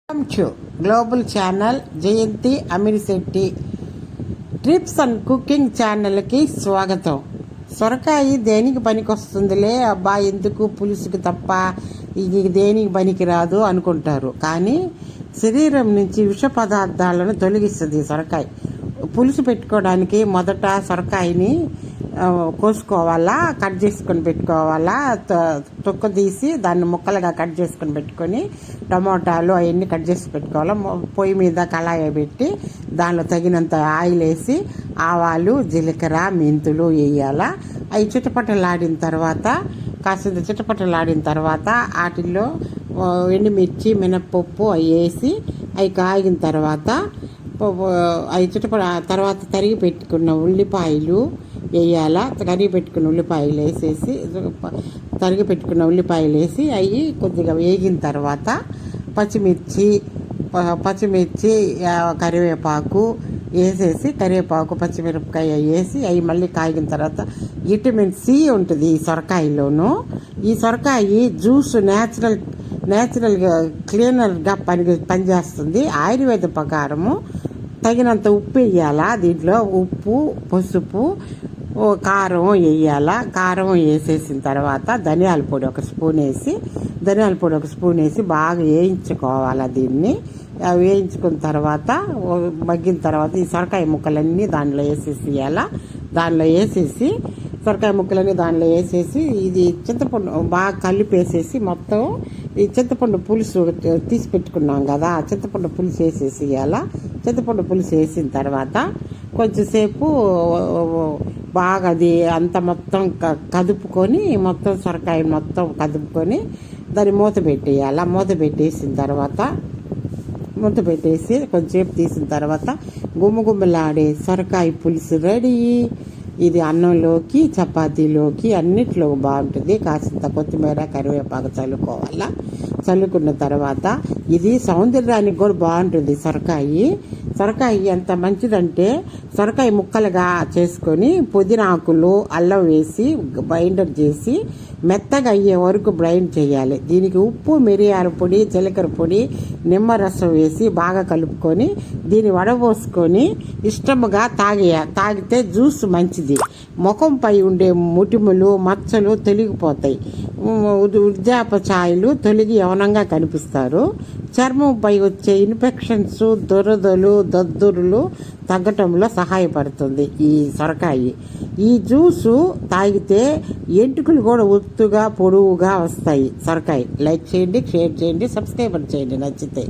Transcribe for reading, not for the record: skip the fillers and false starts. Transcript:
Welcome to global channel Jayanthi Amirisetti trips and cooking ఛానల్కి స్వాగతం. సొరకాయ దేనికి పనికొస్తుందిలే అబ్బా, ఎందుకు పులుసుకి తప్ప ఇది దేనికి పనికి రాదు అనుకుంటారు. కానీ శరీరం నుంచి విష పదార్థాలను తొలగిస్తుంది సొరకాయ. పులుసు పెట్టుకోవడానికి మొదట సొరకాయని కోసుకోవాలా, కట్ చేసుకొని పెట్టుకోవాలా, తొక్క తీసి దాన్ని ముక్కలుగా కట్ చేసుకొని పెట్టుకొని టమోటాలు అవన్నీ కట్ చేసి పెట్టుకోవాలా. పొయ్యి మీద కళాయి పెట్టి దానిలో తగినంత ఆయిల్ వేసి ఆవాలు, జీలకర్ర, మెంతులు వేయాలా. అవి చిటపటలాడిన తర్వాత కాసింత చిటపటలాడిన తర్వాత వాటిల్లో ఎండుమిర్చి, మినప్పప్పు అవి వేసి అవి కాగిన తర్వాత అవి తర్వాత తరిగి పెట్టుకున్న ఉల్లిపాయలు వేయాలా. తరిగి పెట్టుకున్న ఉల్లిపాయలు వేసేసి అవి కొద్దిగా వేగిన తర్వాత పచ్చిమిర్చి కరివేపాకు వేసేసి పచ్చిమిరపకాయ వేసి అవి మళ్ళీ కాగిన తర్వాత విటమిన్ సి ఉంటుంది ఈ సొరకాయలోను. ఈ సొరకాయ జ్యూస్ న్యాచురల్గా క్లీనర్గా పనిచేస్తుంది. ఆయుర్వేద ప్రకారము తగినంత ఉప్పు వేయాలా. దీంట్లో ఉప్పు, పసుపు, కారం వేయాలా. కారం వేసేసిన తర్వాత ధనియాల పొడి ఒక స్పూన్ వేసి బాగా వేయించుకోవాలా. దీన్ని వేయించుకున్న తర్వాత మగ్గిన తర్వాత ఈ సొరకాయ ముక్కలన్నీ దాంట్లో వేసేసేయాలా. సొరకాయ ముక్కలన్నీ దాంట్లో వేసేసి ఇది చింతపండు బాగా కలిపేసేసి మొత్తం ఈ చింతపండు పులుసు తీసి పెట్టుకున్నాం కదా, చింతపండు పులుసు వేసేసేయాలా. చింతపండు పులుసు వేసిన తర్వాత కొంచెంసేపు బాగా అది అంత మొత్తం కదుపుకొని మొత్తం సొరకాయ మొత్తం కదుపుకొని దాన్ని మూత పెట్టేసి కొంచెంసేపు తీసిన తర్వాత గుమ్మలాడే సొరకాయ పులుసు రెడీ. ఇది అన్నంలోకి, చపాతీలోకి అన్నిట్లో బాగుంటుంది. కాసింత కొత్తిమీర, కరివేపాకు చల్లుకున్న తర్వాత ఇది సౌందర్యానికి కూడా బాగుంటుంది. సొరకాయ ఎంత మంచిదంటే సొరకాయ ముక్కలుగా చేసుకొని పుదీనాకులు, అల్లం వేసి బైండర్ చేసి మెత్తగా అయ్యే వరకు బ్లైండ్ చేయాలి. దీనికి ఉప్పు, మిరియాల పొడి, జీలకర్ర పొడి, నిమ్మరసం వేసి బాగా కలుపుకొని దీన్ని వడబోసుకొని ఇష్టముగా తాగితే జ్యూస్ మంచిది. ముఖంపై ఉండే ముటిములు, మచ్చలు తొలగిపోతాయి. వృద్ధాపచాయాలు తొలగి యవనంగా కనిపిస్తారు. చర్మంపై వచ్చే ఇన్ఫెక్షన్స్, దురదలు, దద్దురులు తగ్గటంలో సహాయపడుతుంది ఈ సొరకాయ. ఈ జ్యూసు తాగితే ఎంటుకలు కూడా ఒత్తుగా, పొడవుగా వస్తాయి. సొరకాయ లైక్ చేయండి, షేర్ చేయండి, సబ్స్క్రైబ్ చేయండి నచ్చితే.